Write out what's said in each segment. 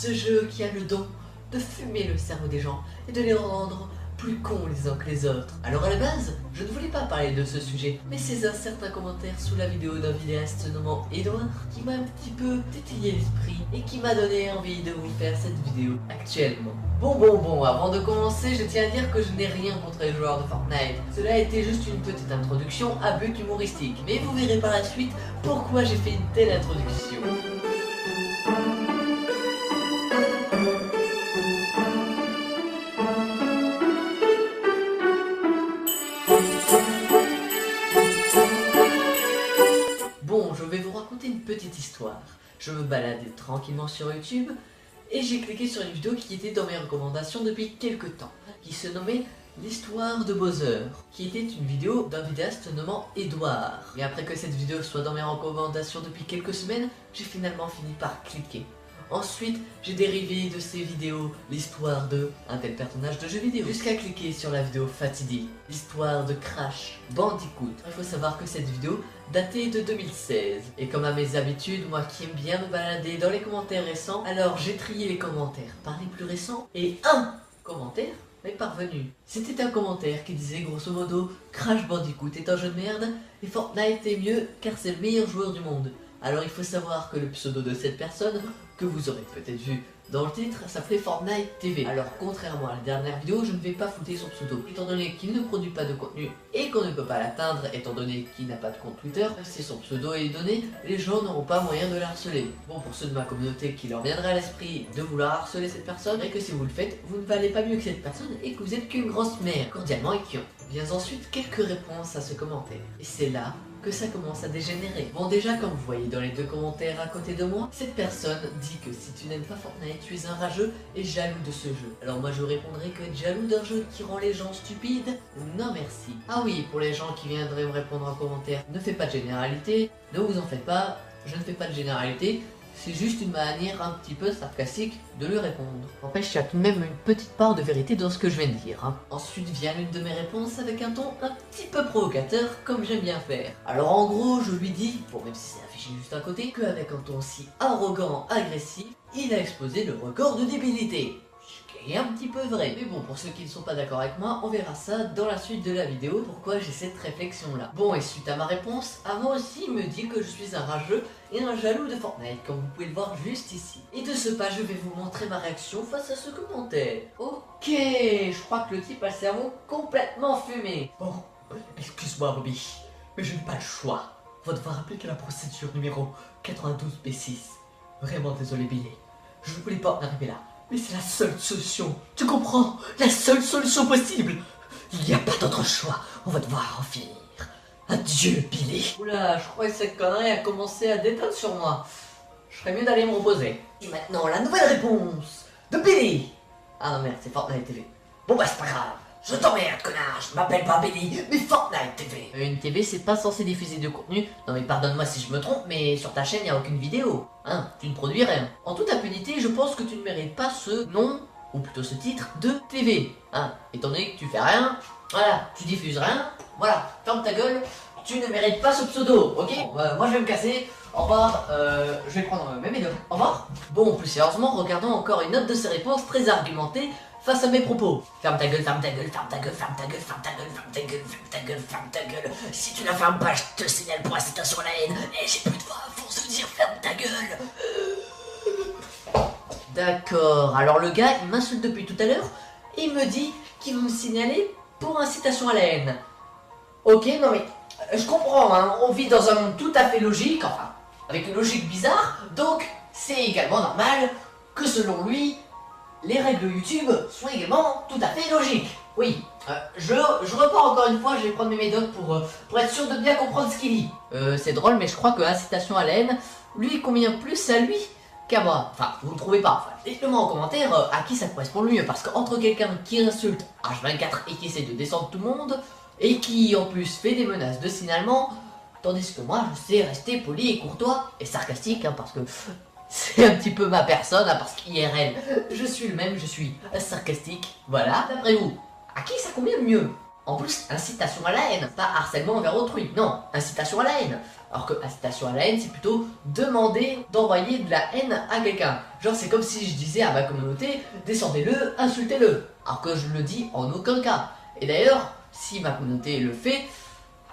Ce jeu qui a le don de fumer le cerveau des gens et de les rendre plus cons les uns que les autres. Alors à la base, je ne voulais pas parler de ce sujet, mais c'est un certain commentaire sous la vidéo d'un vidéaste nommé Edouard qui m'a un petit peu tétillé l'esprit et qui m'a donné envie de vous faire cette vidéo actuellement. Bon, avant de commencer, je tiens à dire que je n'ai rien contre les joueurs de Fortnite. Cela a été juste une petite introduction à but humoristique, mais vous verrez par la suite pourquoi j'ai fait une telle introduction. Bon, je vais vous raconter une petite histoire. Je me baladais tranquillement sur YouTube et j'ai cliqué sur une vidéo qui était dans mes recommandations depuis quelques temps, qui se nommait l'histoire de Bowser, qui était une vidéo d'un vidéaste nommé Edouard. Et après que cette vidéo soit dans mes recommandations depuis quelques semaines, j'ai finalement fini par cliquer. Ensuite, j'ai dérivé de ces vidéos l'histoire de un tel personnage de jeu vidéo, jusqu'à cliquer sur la vidéo fatidique, l'histoire de Crash Bandicoot. Il faut savoir que cette vidéo datait de 2016. Et comme à mes habitudes, moi qui aime bien me balader dans les commentaires récents, alors j'ai trié les commentaires par les plus récents, et un commentaire m'est parvenu. C'était un commentaire qui disait grosso modo « Crash Bandicoot est un jeu de merde, et Fortnite est mieux car c'est le meilleur joueur du monde ». Alors il faut savoir que le pseudo de cette personne, que vous aurez peut-être vu dans le titre, s'appelait Fortnite TV. Alors contrairement à la dernière vidéo, je ne vais pas fouter son pseudo. Étant donné qu'il ne produit pas de contenu et qu'on ne peut pas l'atteindre, étant donné qu'il n'a pas de compte Twitter, si son pseudo est donné, les gens n'auront pas moyen de la harceler. Bon, pour ceux de ma communauté qui leur viendrait à l'esprit de vouloir harceler cette personne, et que si vous le faites, vous ne valez pas mieux que cette personne et que vous êtes qu'une grosse mère, cordialement et qui Vient ensuite quelques réponses à ce commentaire. Et c'est là que ça commence à dégénérer. Bon, déjà, comme vous voyez dans les deux commentaires à côté de moi, cette personne dit que si tu n'aimes pas Fortnite, tu es un rageux et jaloux de ce jeu. Alors moi je répondrai que être jaloux d'un jeu qui rend les gens stupides, non merci. Ah oui, pour les gens qui viendraient me répondre en commentaire, ne faites pas de généralité, ne vous en faites pas, je ne fais pas de généralité. C'est juste une manière un petit peu sarcastique de lui répondre. N'empêche, il y a tout de même une petite part de vérité dans ce que je viens de dire. Ensuite vient l'une de mes réponses avec un ton un petit peu provocateur, comme j'aime bien faire. Alors en gros, je lui dis, bon même si c'est affiché juste à côté, qu'avec un ton si arrogant, agressif, il a explosé le record de débilité. Ce qui est un petit peu vrai. Mais bon, pour ceux qui ne sont pas d'accord avec moi, on verra ça dans la suite de la vidéo, pourquoi j'ai cette réflexion là. Bon, et suite à ma réponse, Amo aussi me dit que je suis un rageux et un jaloux de Fortnite, comme vous pouvez le voir juste ici. Et de ce pas, je vais vous montrer ma réaction face à ce commentaire. Ok, je crois que le type a le cerveau complètement fumé. Bon, excuse-moi Bobby, mais je n'ai pas le choix. On va devoir appliquer la procédure numéro 92B6. Vraiment désolé Billy, je ne voulais pas en arriver là. Mais c'est la seule solution, tu comprends? La seule solution possible. Il n'y a pas d'autre choix, on va devoir en finir. Adieu, Billy. Oula, je crois que cette connerie a commencé à déteindre sur moi. Je ferais mieux d'aller me reposer. Et maintenant, la nouvelle réponse de Billy. Ah non merde, c'est Fortnite TV. Bon bah c'est pas grave, je t'emmerde connard, je m'appelle pas Billy, mais Fortnite TV. Une TV c'est pas censé diffuser de contenu. Non mais pardonne-moi si je me trompe, mais sur ta chaîne y a aucune vidéo. Hein, tu ne produis rien. En toute impunité, je pense que tu ne mérites pas ce nom, ou plutôt ce titre, de TV. Hein, étant donné que tu fais rien, voilà, tu diffuses rien, voilà, ferme ta gueule, tu ne mérites pas ce pseudo, ok? Moi je vais me casser, au revoir, je vais prendre mes médocs, au revoir. Bon, plus sérieusement, regardons encore une autre de ses réponses très argumentée face à mes propos. Ferme ta gueule, ferme ta gueule, ferme ta gueule, ferme ta gueule, ferme ta gueule, ferme ta gueule, ferme ta gueule, ferme ta gueule. Si tu la fermes pas, je te signale pour incitation à la haine, et j'ai plus de voix à force de dire ferme ta gueule. D'accord, alors le gars, il m'insulte depuis tout à l'heure, et il me dit qu'il veut me signaler pour incitation à la haine. Ok, non mais, je comprends, hein, on vit dans un monde tout à fait logique, enfin, avec une logique bizarre, donc c'est également normal que selon lui, les règles de YouTube sont également tout à fait logiques. Oui, je repars encore une fois, je vais prendre mes médocs pour être sûr de bien comprendre ce qu'il dit. C'est drôle, mais je crois que incitation à la haine, lui convient plus à lui qu'à moi. Enfin, vous ne trouvez pas. Enfin, dites-le moi en commentaire à qui ça correspond le mieux. Parce qu'entre quelqu'un qui insulte H24 et qui essaie de descendre tout le monde, et qui en plus fait des menaces de signalement, tandis que moi je sais rester poli et courtois, et sarcastique, hein, parce que c'est un petit peu ma personne, hein, parce qu'IRL, je suis le même, je suis sarcastique. Voilà, d'après vous, à qui ça convient mieux En plus, incitation à la haine, pas harcèlement envers autrui, non, incitation à la haine. Alors que incitation à la haine, c'est plutôt demander d'envoyer de la haine à quelqu'un. Genre, c'est comme si je disais à ma communauté, descendez-le, insultez-le. Alors que je le dis en aucun cas. Et d'ailleurs, si ma communauté le fait,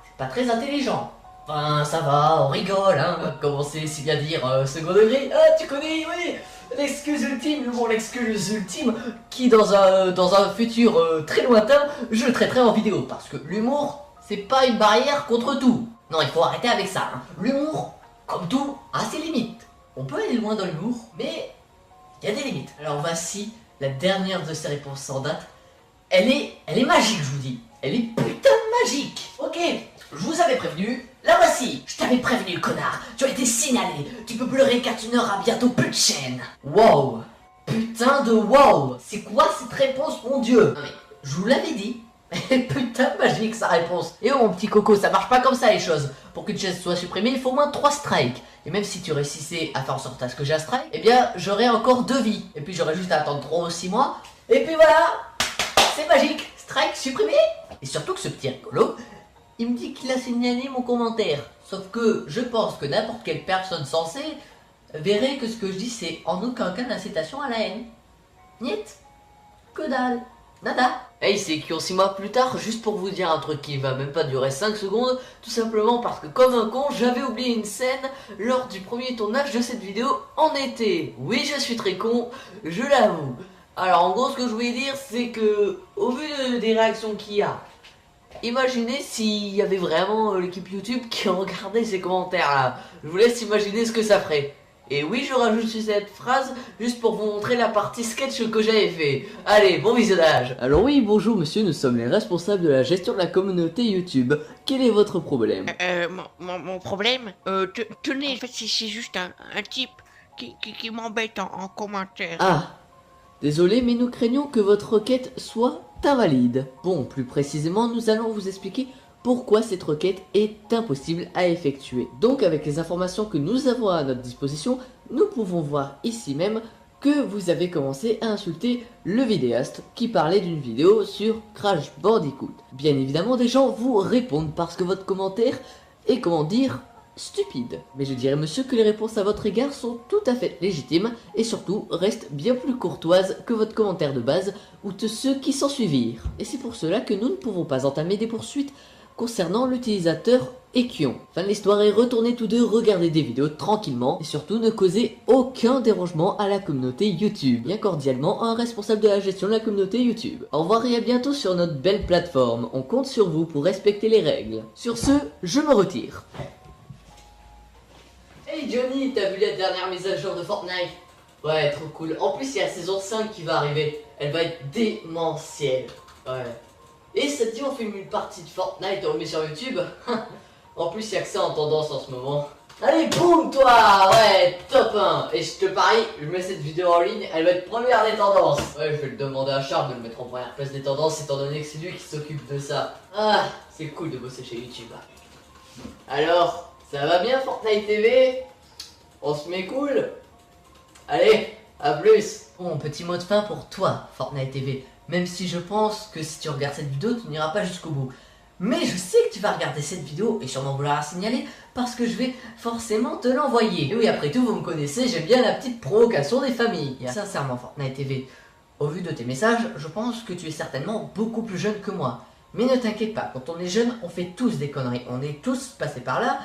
c'est pas très intelligent. Enfin, ça va, on rigole, hein, on va commencer si bien dire second degré. Ah, tu connais, oui, l'excuse ultime, l'excuse ultime, qui dans un futur très lointain, je le traiterai en vidéo. Parce que l'humour, c'est pas une barrière contre tout. Non, il faut arrêter avec ça. Hein. L'humour, comme tout, a ses limites. On peut aller loin dans l'humour, mais il y a des limites. Alors voici la dernière de ces réponses en date. Elle est magique, je vous dis. Elle est putain de magique. Ok, je vous avais prévenu. La voici. Je t'avais prévenu, connard. Tu as été signalé. Tu peux pleurer car tu n'auras bientôt plus de chaîne. Wow. Putain de wow. C'est quoi cette réponse, mon dieu? Non mais, je vous l'avais dit. Putain de magique sa réponse. Et oh mon petit coco, ça marche pas comme ça les choses. Pour qu'une chaîne soit supprimée, il faut au moins 3 strikes. Et même si tu réussissais à faire en sorte à ce que j'ai un strike, eh bien j'aurais encore 2 vies. Et puis j'aurais juste à attendre 3 ou 6 mois. Et puis voilà, c'est magique. Strike supprimé. Et surtout que ce petit rigolo, il me dit qu'il a signalé mon commentaire. Sauf que je pense que n'importe quelle personne sensée verrait que ce que je dis c'est en aucun cas d'incitation à la haine. Niet. Que dalle. Nada. Hey, c'est qui 6 mois plus tard, juste pour vous dire un truc qui va même pas durer 5 secondes, tout simplement parce que comme un con, j'avais oublié une scène lors du premier tournage de cette vidéo en été. Oui, je suis très con, je l'avoue. Alors en gros, ce que je voulais dire, c'est que, au vu des réactions qu'il y a, imaginez s'il y avait vraiment l'équipe YouTube qui regardait ces commentaires là. Je vous laisse imaginer ce que ça ferait. Et oui, je rajoute cette phrase juste pour vous montrer la partie sketch que j'avais fait. Allez, bon visionnage. Alors oui, bonjour monsieur, nous sommes les responsables de la gestion de la communauté YouTube. Quel est votre problème? Mon problème, tenez, en fait, c'est juste un type qui m'embête en commentaire. Ah, désolé, mais nous craignons que votre requête soit invalide. Bon, plus précisément, nous allons vous expliquer pourquoi cette requête est impossible à effectuer. Donc avec les informations que nous avons à notre disposition, nous pouvons voir ici même que vous avez commencé à insulter le vidéaste qui parlait d'une vidéo sur Crash Bandicoot. Bien évidemment, des gens vous répondent parce que votre commentaire est, comment dire, stupide. Mais je dirais monsieur que les réponses à votre égard sont tout à fait légitimes et surtout restent bien plus courtoises que votre commentaire de base ou de ceux qui s'en suivirent. Et c'est pour cela que nous ne pouvons pas entamer des poursuites concernant l'utilisateur Ekion. Fin de l'histoire et retournez tous deux regarder des vidéos tranquillement et surtout ne causez aucun dérangement à la communauté YouTube. Bien cordialement, un responsable de la gestion de la communauté YouTube. Au revoir et à bientôt sur notre belle plateforme. On compte sur vous pour respecter les règles. Sur ce, je me retire. Hey Johnny, t'as vu la dernière mise à jour de Fortnite? Ouais, trop cool. En plus, il y a la saison 5 qui va arriver. Elle va être démentielle. Ouais. Et ça te dit, on fait une partie de Fortnite et on le met sur YouTube. En plus, il y a que ça en tendance en ce moment. Allez, boum, toi. Ouais, top 1. Et je te parie, je mets cette vidéo en ligne, elle va être première des tendances. Ouais, je vais le demander à Charles de le mettre en première place des tendances, étant donné que c'est lui qui s'occupe de ça. Ah, c'est cool de bosser chez YouTube. Alors, ça va bien Fortnite TV? On se met cool? Allez, à plus. Bon, petit mot de fin pour toi, Fortnite TV. Même si je pense que si tu regardes cette vidéo, tu n'iras pas jusqu'au bout. Mais je sais que tu vas regarder cette vidéo et sûrement vouloir la signaler parce que je vais forcément te l'envoyer. Et oui, après tout, vous me connaissez, j'aime bien la petite provocation des familles. Sincèrement, Fortnite TV, au vu de tes messages, je pense que tu es certainement beaucoup plus jeune que moi. Mais ne t'inquiète pas, quand on est jeune, on fait tous des conneries. On est tous passés par là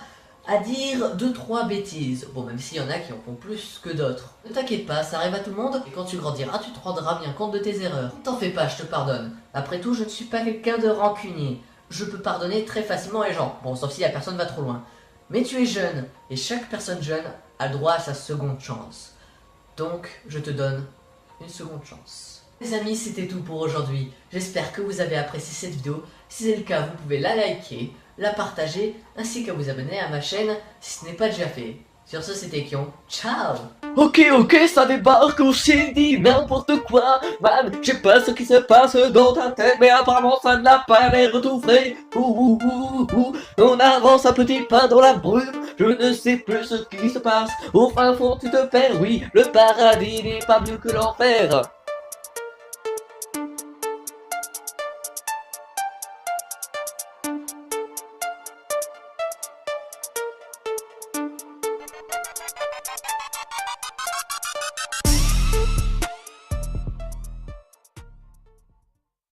à dire 2-3 bêtises. Bon, même s'il y en a qui en font plus que d'autres. Ne t'inquiète pas, ça arrive à tout le monde, et quand tu grandiras, tu te rendras bien compte de tes erreurs. T'en fais pas, je te pardonne. Après tout, je ne suis pas quelqu'un de rancunier. Je peux pardonner très facilement les gens. Bon, sauf si la personne va trop loin. Mais tu es jeune, et chaque personne jeune a le droit à sa seconde chance. Donc, je te donne une seconde chance. Les amis, c'était tout pour aujourd'hui. J'espère que vous avez apprécié cette vidéo. Si c'est le cas, vous pouvez la liker, la partager, ainsi qu'à vous abonner à ma chaîne si ce n'est pas déjà fait. Sur ce, c'était Kion. Ciao! Ok, ça débarque, on s'est dit n'importe quoi. Man, je sais pas ce qui se passe dans ta tête, mais apparemment ça n'a pas l'air tout frais. On avance un petit pas dans la brume, je ne sais plus ce qui se passe. Au fin fond tu te perds, oui, le paradis n'est pas mieux que l'enfer.